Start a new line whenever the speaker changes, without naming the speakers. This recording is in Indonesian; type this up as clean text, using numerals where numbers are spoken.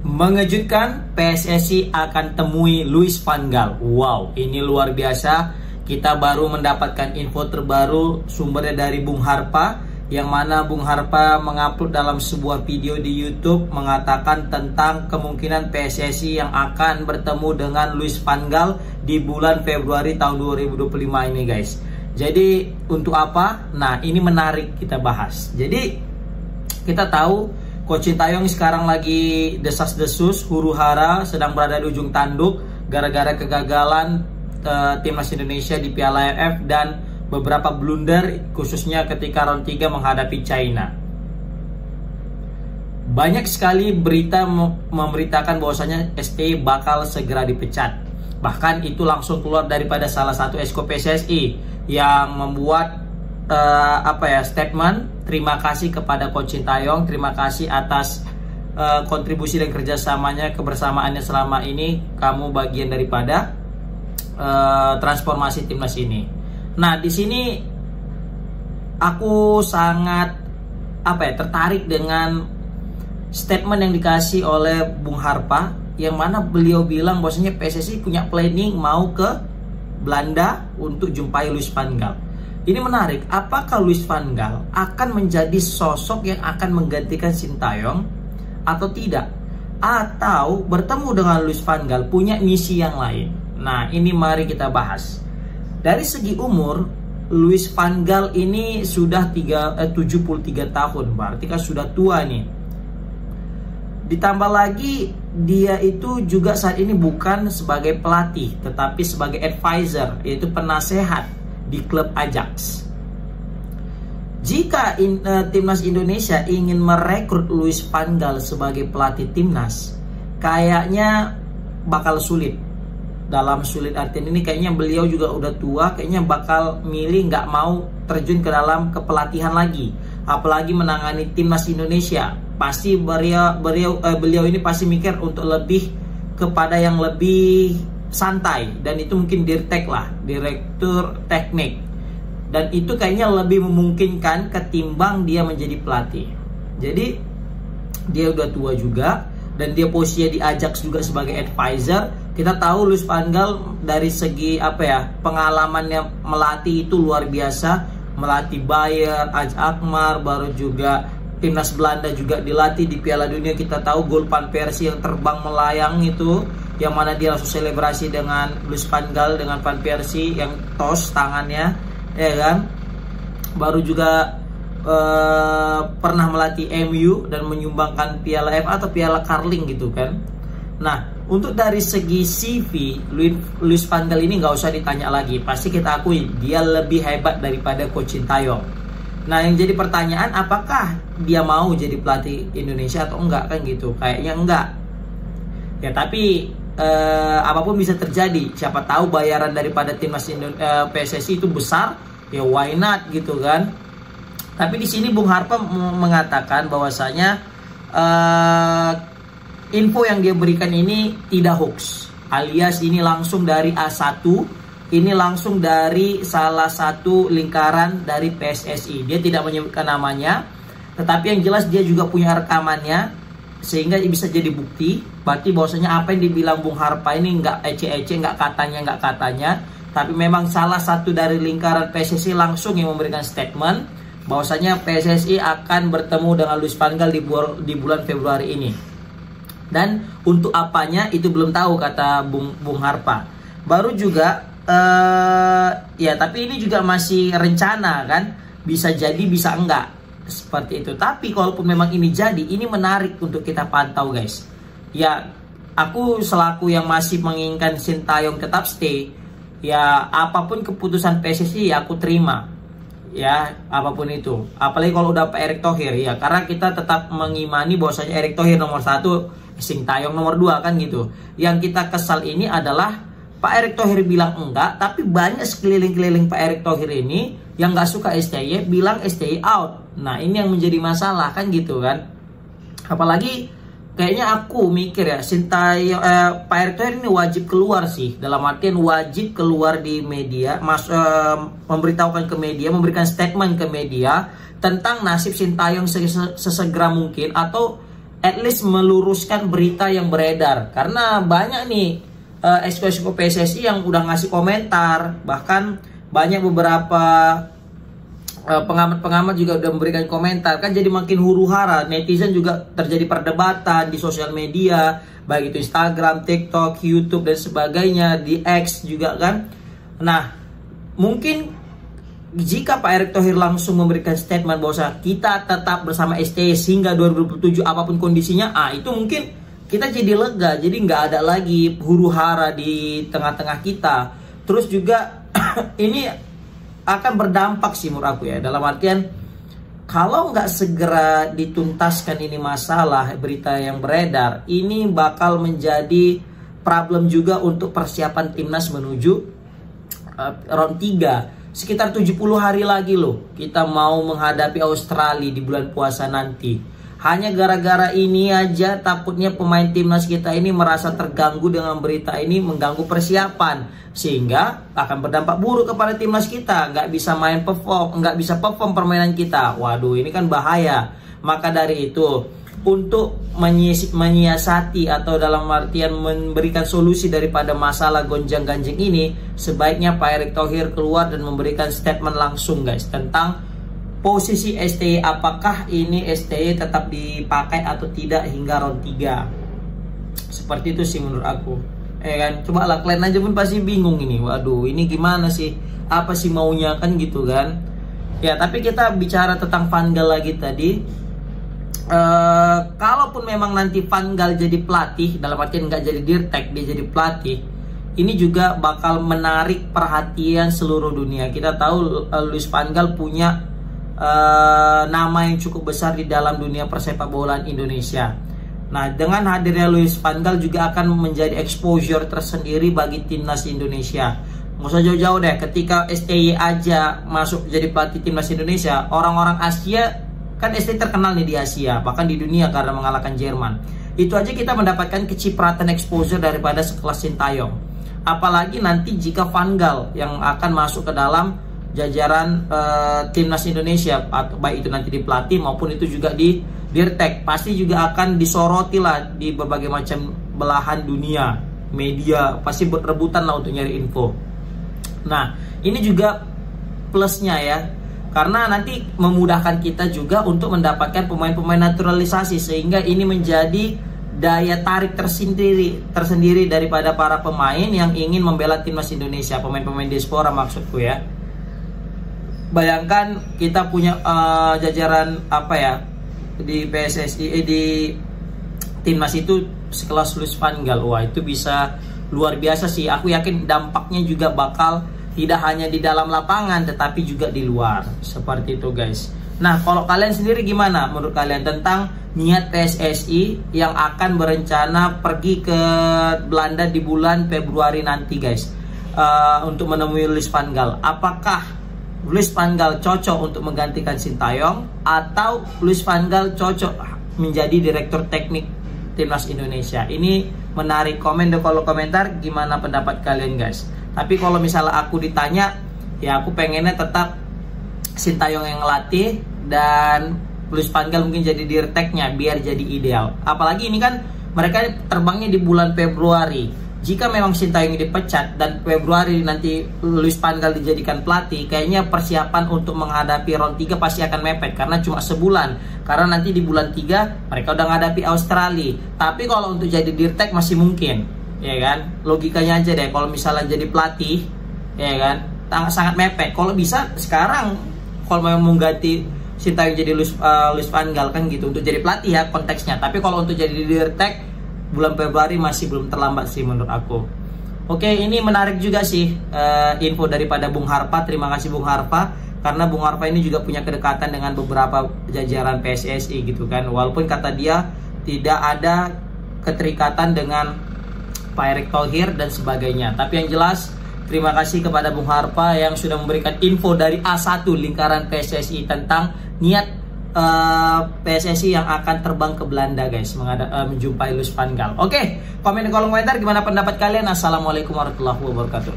Mengejutkan, PSSI akan temui Louis van Gaal. Wow, ini luar biasa. Kita baru mendapatkan info terbaru, sumbernya dari Bung Harpa, yang mana Bung Harpa mengupload dalam sebuah video di YouTube mengatakan tentang kemungkinan PSSI yang akan bertemu dengan Louis van Gaal di bulan Februari tahun 2025 ini, guys. Jadi untuk apa? Nah, ini menarik kita bahas. Jadi kita tahu Coach Sintayong sekarang lagi desas-desus, huru-hara, sedang berada di ujung tanduk gara-gara kegagalan timnas Indonesia di Piala AFF dan beberapa blunder khususnya ketika round 3 menghadapi China. Banyak sekali berita memberitakan bahwasanya STY bakal segera dipecat. Bahkan itu langsung keluar daripada salah satu esko PSSI yang membuat statement. Terima kasih kepada Coach Sintayong, terima kasih atas kontribusi dan kerjasamanya, kebersamaannya selama ini. Kamu bagian daripada transformasi timnas ini. Nah, di sini aku sangat tertarik dengan statement yang dikasih oleh Bung Harpa, yang mana beliau bilang bahwasanya PSSI punya planning mau ke Belanda untuk jumpai Louis van Gaal. Ini menarik, apakah Louis van Gaal akan menjadi sosok yang akan menggantikan Sintayong atau tidak? Atau bertemu dengan Louis van Gaal punya misi yang lain? Nah, ini mari kita bahas. Dari segi umur, Louis van Gaal ini sudah 73 tahun, berarti kan sudah tua nih. Ditambah lagi, dia itu juga saat ini bukan sebagai pelatih, tetapi sebagai advisor, yaitu penasehat di klub Ajax. Jika timnas Indonesia ingin merekrut Louis van Gaal sebagai pelatih timnas, kayaknya bakal sulit. Dalam sulit artian ini kayaknya beliau juga udah tua, kayaknya bakal milih nggak mau terjun ke dalam kepelatihan lagi, apalagi menangani timnas Indonesia. Pasti beliau ini pasti mikir untuk lebih kepada yang lebih santai, dan itu mungkin direktur teknik, dan itu kayaknya lebih memungkinkan ketimbang dia menjadi pelatih. Jadi dia udah tua juga, dan dia posisinya di Ajax juga sebagai advisor. Kita tahu Louis van Gaal dari segi pengalamannya melatih itu luar biasa, melatih Bayern, Ajax Alkmaar, baru juga timnas Belanda juga dilatih di Piala Dunia. Kita tahu gol Van Persie yang terbang melayang itu, yang mana dia langsung selebrasi dengan Louis van Gaal dengan Van Persie yang tos tangannya, ya kan. Baru juga pernah melatih MU dan menyumbangkan Piala F atau Piala Carling gitu kan. Nah, untuk dari segi CV, Louis van Gaal ini nggak usah ditanya lagi, pasti kita akui dia lebih hebat daripada Coach Sintayong. Nah, yang jadi pertanyaan, apakah dia mau jadi pelatih Indonesia atau enggak, kan gitu? Kayaknya enggak. Ya, tapi apapun bisa terjadi. Siapa tahu bayaran daripada timnas PSSI itu besar, ya why not gitu kan? Tapi di sini Bung Harpa mengatakan bahwasanya info yang dia berikan ini tidak hoax, alias ini langsung dari A1, ini langsung dari salah satu lingkaran dari PSSI. Dia tidak menyebutkan namanya, tetapi yang jelas dia juga punya rekamannya, sehingga bisa jadi bukti. Berarti bahwasanya apa yang dibilang Bung Harpa ini nggak ece-ece, nggak katanya, tapi memang salah satu dari lingkaran PSSI langsung yang memberikan statement bahwasanya PSSI akan bertemu dengan Louis van Gaal di bulan Februari ini. Dan untuk apanya itu belum tahu, kata Bung Harpa. Baru juga tapi ini juga masih rencana kan, bisa jadi bisa enggak, seperti itu. Tapi kalaupun memang ini jadi, ini menarik untuk kita pantau, guys. Ya, aku selaku yang masih menginginkan Sintayong tetap stay, ya apapun keputusan PSSI ya aku terima, ya apapun itu. Apalagi kalau udah Pak Erick Thohir, ya karena kita tetap mengimani bahwasanya Erick Thohir nomor 1, Sintayong nomor 2 kan gitu. Yang kita kesal ini adalah Pak Erick Thohir bilang enggak, tapi banyak sekeliling-keliling Pak Erick Thohir ini yang nggak suka STY bilang STY out. Nah, ini yang menjadi masalah kan gitu kan. Apalagi kayaknya aku mikir ya, Pak Erick Thohir ini wajib keluar sih, dalam artian wajib keluar di media, memberitahukan ke media, memberikan statement ke media tentang nasib Sintayong sesegera mungkin, atau at least meluruskan berita yang beredar. Karena banyak nih exco PSSI yang udah ngasih komentar, bahkan banyak beberapa pengamat-pengamat juga udah memberikan komentar, kan jadi makin huru-hara. Netizen juga terjadi perdebatan di sosial media, baik itu Instagram, TikTok, YouTube dan sebagainya, di X juga kan. Nah, mungkin jika Pak Erick Thohir langsung memberikan statement bahwa kita tetap bersama STY hingga 2027 apapun kondisinya, itu mungkin kita jadi lega, jadi nggak ada lagi huru-hara di tengah-tengah kita. Terus juga ini akan berdampak sih menurut aku ya, dalam artian kalau nggak segera dituntaskan ini masalah berita yang beredar, ini bakal menjadi problem juga untuk persiapan timnas menuju round 3. Sekitar 70 hari lagi loh kita mau menghadapi Australia di bulan puasa nanti. Hanya gara-gara ini aja takutnya pemain timnas kita ini merasa terganggu dengan berita ini, mengganggu persiapan, sehingga akan berdampak buruk kepada timnas kita. Nggak bisa perform permainan kita. Waduh, ini kan bahaya. Maka dari itu, untuk menyiasati atau dalam artian memberikan solusi daripada masalah gonjang-ganjing ini, sebaiknya Pak Erick Thohir keluar dan memberikan statement langsung guys tentang posisi STY, apakah ini STY tetap dipakai atau tidak hingga round 3. Seperti itu sih menurut aku. Kan coba lah, kalian aja pun pasti bingung ini. Waduh, ini gimana sih? Apa sih maunya kan gitu kan? Ya, tapi kita bicara tentang Van Gaal lagi tadi. Kalaupun memang nanti Van Gaal jadi pelatih, dalam artian nggak jadi dirtek, dia jadi pelatih, ini juga bakal menarik perhatian seluruh dunia. Kita tahu Louis van Gaal punya nama yang cukup besar di dalam dunia persepak bolaan Indonesia. Nah, dengan hadirnya Louis van Gaal juga akan menjadi exposure tersendiri bagi timnas Indonesia. Nggak usah jauh-jauh deh, ketika STY aja masuk jadi pelatih timnas Indonesia, orang-orang Asia, kan STY terkenal nih di Asia, bahkan di dunia karena mengalahkan Jerman. Itu aja kita mendapatkan kecipratan exposure daripada sekelas Sintayong. Apalagi nanti jika Van Gaal yang akan masuk ke dalam jajaran timnas Indonesia, atau baik itu nanti di pelatih maupun itu juga di dirtek, pasti juga akan disoroti lah di berbagai macam belahan dunia. Media pasti berebutan lah untuk nyari info. Nah, ini juga plusnya ya, karena nanti memudahkan kita juga untuk mendapatkan pemain-pemain naturalisasi, sehingga ini menjadi daya tarik tersendiri daripada para pemain yang ingin membela timnas Indonesia, pemain-pemain diaspora maksudku ya. Bayangkan kita punya jajaran apa ya di PSSI, di timnas itu sekelas Louis van Gaal. Wah, itu bisa luar biasa sih. Aku yakin dampaknya juga bakal tidak hanya di dalam lapangan tetapi juga di luar. Seperti itu guys. Nah, kalau kalian sendiri gimana menurut kalian tentang niat PSSI yang akan berencana pergi ke Belanda di bulan Februari nanti guys, untuk menemui Louis van Gaal? Apakah Louis van Gaal cocok untuk menggantikan Sintayong, atau Louis van Gaal cocok menjadi direktur teknik timnas Indonesia? Ini menarik. Komen di kolom komentar gimana pendapat kalian guys. Tapi kalau misalnya aku ditanya, ya aku pengennya tetap Sintayong yang ngelatih dan Louis van Gaal mungkin jadi dirteknya biar jadi ideal. Apalagi ini kan mereka terbangnya di bulan Februari. Jika memang Sintayong dipecat dan Februari nanti Louis van Gaal dijadikan pelatih, kayaknya persiapan untuk menghadapi round 3 pasti akan mepet karena cuma sebulan. Karena nanti di bulan 3 mereka udah menghadapi Australia. Tapi kalau untuk jadi dirtek masih mungkin, ya kan? Logikanya aja deh, kalau misalnya jadi pelatih, ya kan, sangat mepet. Kalau bisa sekarang, kalau memang mau ganti Sintayong jadi Louis van Gaal kan gitu, untuk jadi pelatih ya konteksnya. Tapi kalau untuk jadi dirtek bulan Februari masih belum terlambat sih menurut aku. Oke, ini menarik juga sih info daripada Bung Harpa. Terima kasih Bung Harpa, karena Bung Harpa ini juga punya kedekatan dengan beberapa jajaran PSSI gitu kan. Walaupun kata dia tidak ada keterikatan dengan Pak Erick Thohir dan sebagainya. Tapi yang jelas terima kasih kepada Bung Harpa yang sudah memberikan info dari A1 lingkaran PSSI tentang niat PSSI yang akan terbang ke Belanda guys, menjumpai Louis van Gaal. Oke, komen di kolom komentar gimana pendapat kalian. Assalamualaikum warahmatullahi wabarakatuh.